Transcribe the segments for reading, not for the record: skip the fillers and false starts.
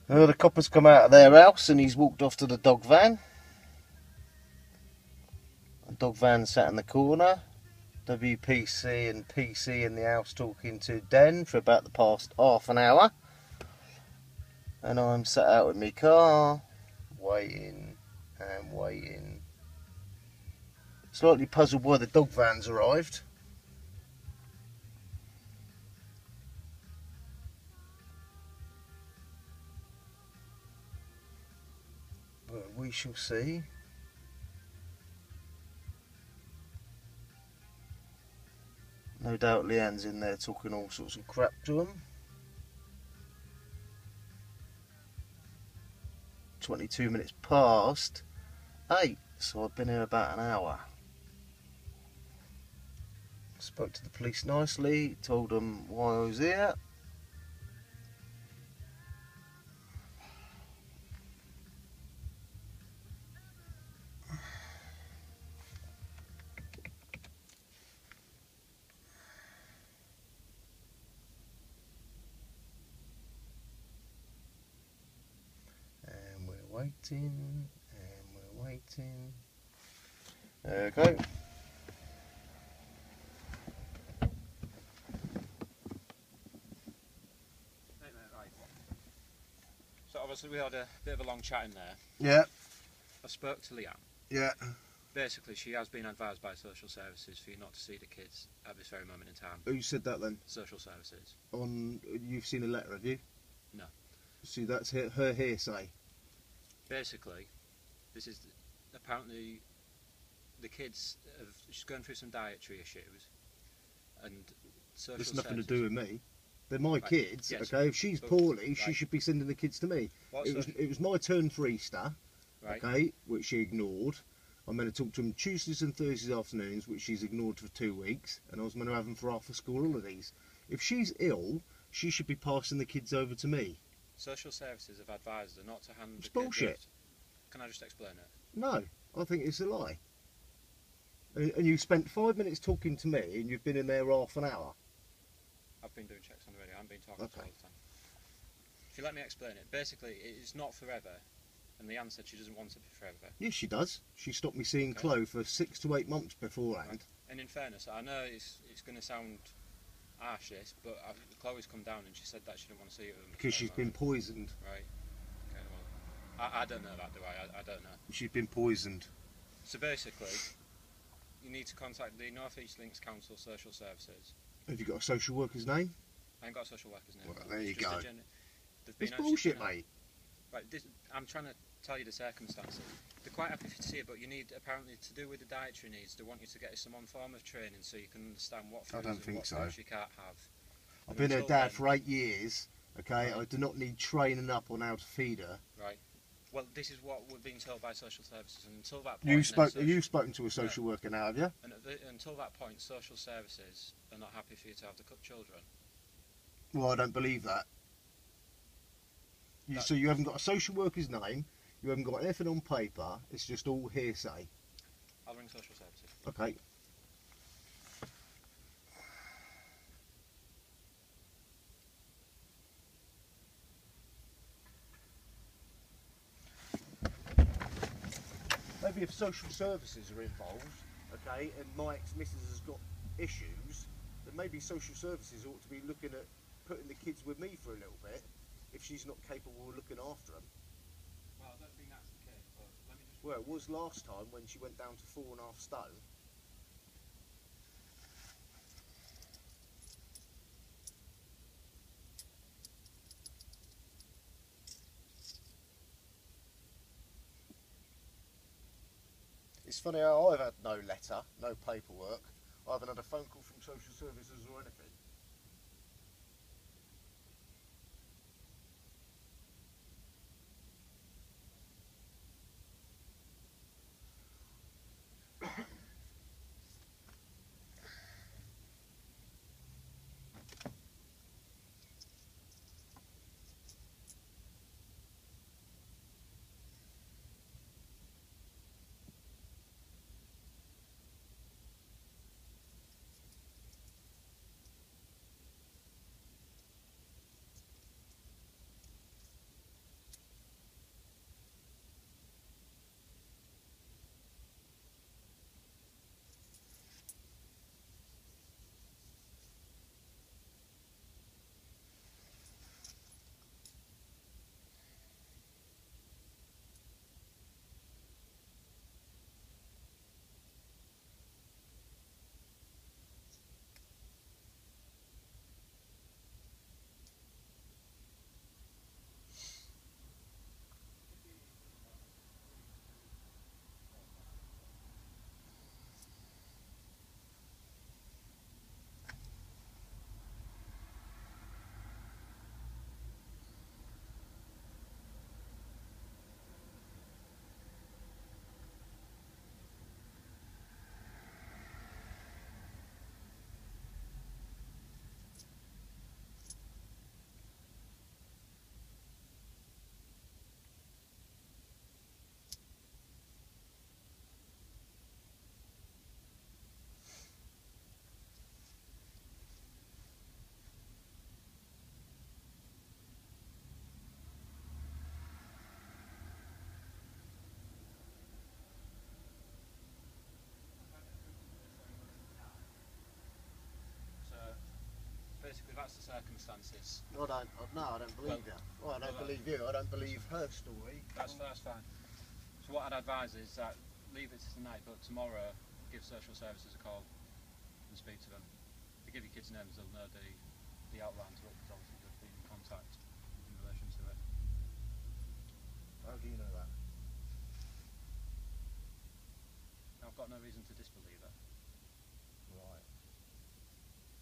The copper's come out of their house and he's walked off to the dog van. The dog van sat in the corner. WPC and PC in the house talking to Den for about the past half an hour. And I'm sat out in my car, waiting and waiting. Slightly puzzled why the dog van's arrived. But we shall see. No doubt Leanne's in there talking all sorts of crap to him. 22 minutes past 8, so I've been here about an hour. Spoke to the police nicely, told them why I was here. And we're waiting, and we're waiting. There we go. So obviously we had a bit of a long chat in there. Yeah. I spoke to Leanne. Yeah. Basically, she has been advised by social services for you not to see the kids at this very moment in time. Who said that then? Social services. You've seen a letter, have you? No. See, that's her hearsay. Basically, this is apparently the kids she's going through some dietary issues, and social It's nothing to services, do with me. They're my kids, yes, okay? If she's but- poorly, she right. should be sending the kids to me. It was my turn for Easter, right? okay, which she ignored. I'm meant to talk to him Tuesdays and Thursdays afternoons, which she's ignored for 2 weeks, and I was meant to have them for after school holidays. If she's ill, she should be passing the kids over to me. Social services have advised her not to hand It's the kids bullshit. over. Can I just explain it? No, I think it's a lie. And you spent 5 minutes talking to me, and you've been in there half an hour. I've been doing checks on the radio. I haven't been talking to her Okay. all the time. If you let me explain it, basically it's not forever, and Leanne said she doesn't want it for forever. Yes, she does. She stopped me seeing Okay. Chloe for 6 to 8 months beforehand. And in fairness, I know it's going to sound harsh, this, but Chloe's come down and she said that she didn't want to see it with them Because she's been poisoned. Right. Okay. Well, I don't know that, do I? I don't know. She's been poisoned. So basically, you need to contact the North East Links Council Social Services. Have you got a social worker's name? I ain't got a social worker's name. Well, there you It's just go. they've been It's bullshit, mate. Right, I'm trying to tell you the circumstances. They're quite happy to see it, but you need, apparently, to do with the dietary needs, they want you to get some form of training so you can understand what foods don't and think what so. foods you can't have. I've And been her until dad then- for 8 years, okay? Right. I do not need training up on how to feed her. Right. Well, this is what we're being told by social services, and until that point... You've spoken to a social worker now, have you? And until that point, social services are not happy for you to have the children. Well, I don't believe that. So you haven't got a social worker's name, you haven't got anything on paper, it's just all hearsay. I'll ring social services. Okay. Maybe if social services are involved, okay, and my ex-missus has got issues, then maybe social services ought to be looking at putting the kids with me for a little bit, if she's not capable of looking after them. Well, I don't think that's the case, but let me just... Well, it was last time when she went down to 4.5 stone. It's funny how I've had no letter, no paperwork. I haven't had a phone call from social services or anything. circumstances. No, I don't believe you. Well, I don't believe you. I don't believe her story. That's fine. So what I'd advise is that leave it to tonight, but tomorrow give social services a call and speak to them. If you give your kids names, they'll know the outlines of it, because obviously they've been in contact in relation to it. How do you know that? I've got no reason to disbelieve it. Right.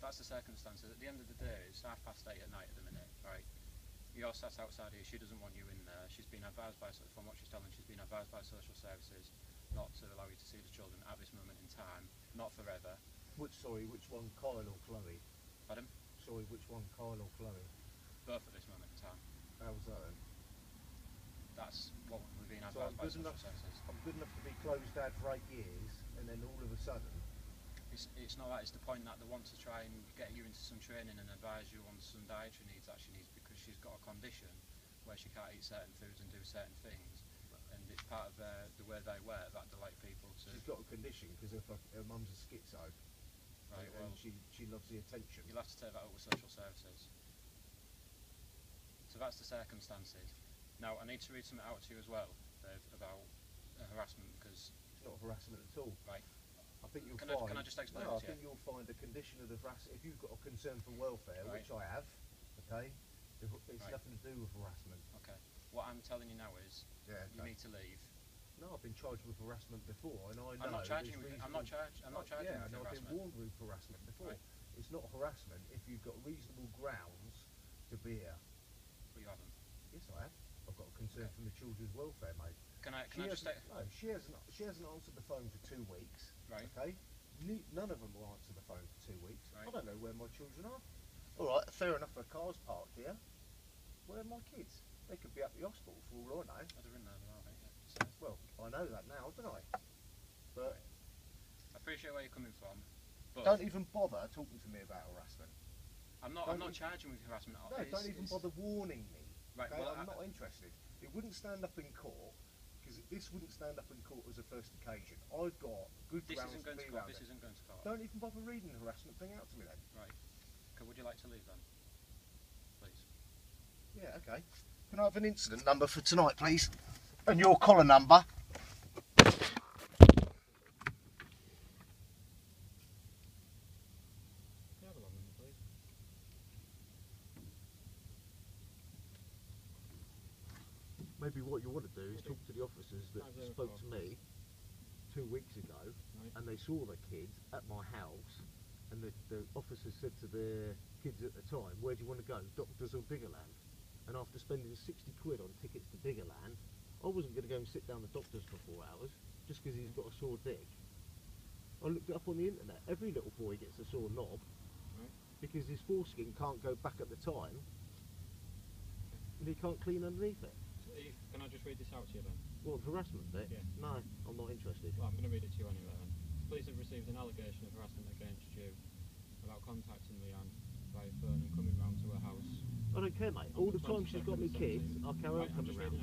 That's the circumstances. At the end of the day, it's 8:30 at night at the minute, right? You're sat outside here, she doesn't want you in there. She's been advised from what she's telling, she's been advised by social services not to allow you to see the children at this moment in time, not forever. Which one, Kyle or Chloe? Pardon? Sorry, which one, Kyle or Chloe? Both at this moment in time. How's that then? That's what we've been advised by social services. I'm good enough to be closed dad for 8 years, and then all of a sudden... It's not that, it's the point that they want to try and get you into some training and advise you on some dietary needs that she needs, because she's got a condition where she can't eat certain foods and do certain things, and it's part of the way they work that they like people to... She's got a condition because her mum's a schizo, right, and she loves the attention. You'll have to take that up with social services. So that's the circumstances. Now I need to read something out to you as well, Dave, about harassment, because... It's not harassment at all. Right. I think you'll Can I just explain no, it to you? I think you'll find a condition of the harassment. If you've got a concern for welfare, right. which I have, okay, it's right. nothing to do with harassment. Okay. What I'm telling you now is, you need to leave. No, I've been charged with harassment before, and I know. I'm not charging you. I'm not charging Yeah, you with and I've harassment. been warned with harassment before. Right. It's not harassment if you've got reasonable grounds to be here. But you haven't. Yes, I have. I've got a concern for my children's welfare, mate. Can I just say? No, she hasn't answered the phone for 2 weeks. Right. Okay. None of them will answer the phone for 2 weeks. Right. I don't know where my children are. All right, fair enough. Her car's parked here. Where are my kids? They could be at the hospital for all I know. They're in there, aren't they? Yeah. Well, I know that now, don't I? But I appreciate where you're coming from. But don't even bother talking to me about harassment. I'm not charging with harassment. No, don't even bother warning me. Right. Okay? Well, I'm not interested. It wouldn't stand up in court. Because this wouldn't stand up in court as a first occasion. I've got good grounds to be around it. This isn't going to court. Don't even bother reading the harassment thing out to me then. Right. Okay, would you like to leave then? Please. Yeah, okay. Can I have an incident number for tonight, please? And your collar number? Maybe what you want to do is talk to the officers that spoke to me 2 weeks ago, and they saw the kids at my house, and the officers said to the kids at the time, where do you want to go, Doctors or Diggerland? And after spending 60 quid on tickets to Diggerland, I wasn't going to go and sit down the Doctors for 4 hours, just because he's got a sore dick. I looked it up on the internet, every little boy gets a sore knob, because his foreskin can't go back at the time, and he can't clean underneath it. Can I just read this out to you then? What, harassment bit? Yeah. No, I'm not interested. Well, I'm going to read it to you anyway then. Police have received an allegation of harassment against you about contacting Leanne via phone and coming round to her house. I don't care, mate. All the time she's got me kids, I'll carry on coming round.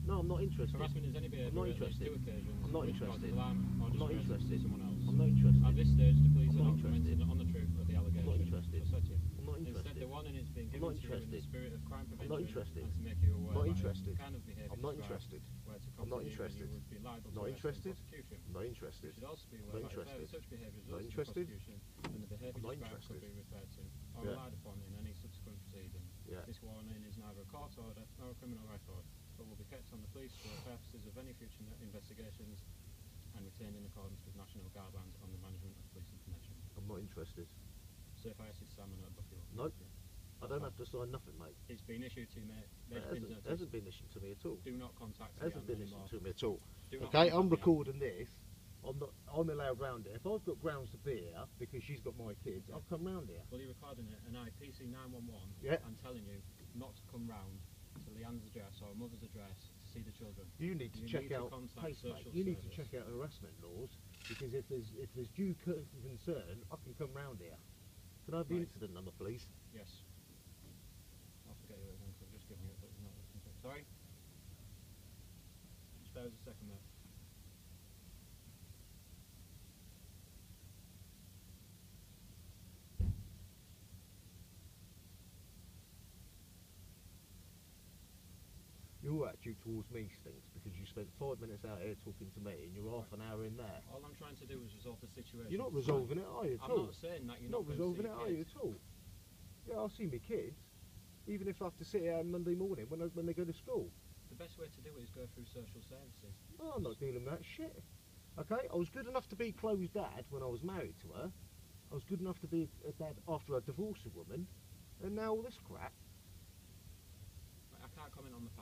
No, I'm not interested. Harassment is any behaviour I'm not at least interested. 2 occasions. I'm not interested. I'm not interested. Someone else. I'm not interested. At this stage, the police I'm are not not commenting on the truth of the allegation. I'm not interested. I said to you. I'm not interested. Instead, the warning is being I'm given not to you in the interested. spirit of crime prevention I'm not interested. and to make you aware I'm not that interested. kind of behaviour I'm not described interested. where to I'm not continue, interested. you would be liable Not to interested. prosecution. I'm not interested. You should also be I'm aware not that if interested. such behaviour Not results in interested. prosecution, then the behaviour I'm not described could interested. be referred to or Yeah. relied upon in any subsequent proceeding. Yeah. This warning is neither a court order nor a criminal record, but will be kept on the police for the purposes of any future investigations and retained in accordance with national guidelines on the management of police information. I'm not interested. So if I ask you to sign a notebook, you will? Nope. I don't have to sign nothing, mate. It's been issued to me. It hasn't been issued to me at all. Do not contact It hasn't been anymore. issued to me at all. Do not Okay, contact I'm me. recording this. I'm allowed round here. If I've got grounds to be here because she's got my kids, I'll come round here. Well, you're recording it, and I, PC 911, Yeah. I'm telling you not to come round to Leanne's address or mother's address to see the children. You need to check out contact pace, mate. social You need to service. check out harassment laws because if there's due concern, I can come round here. Can I have the Right. incident number, please? Yes. I'll forget you again because I've just given you it, but you're not listening to it. Sorry? Just bear with us a second, mate. attitude towards me stinks because you spent 5 minutes out here talking to me and you're half an hour in there. All I'm trying to do is resolve the situation. You're not resolving it, are you, at I'm all? not saying that you're not not resolving it, going to are you, at all? Yeah, I'll see my kids, even if I have to sit here on Monday morning when they go to school. The best way to do it is go through social services. Oh, I'm not dealing with that shit. Okay, I was good enough to be Chloe's dad when I was married to her. I was good enough to be a dad after I divorced a woman, and now all this crap. I can't comment on the fact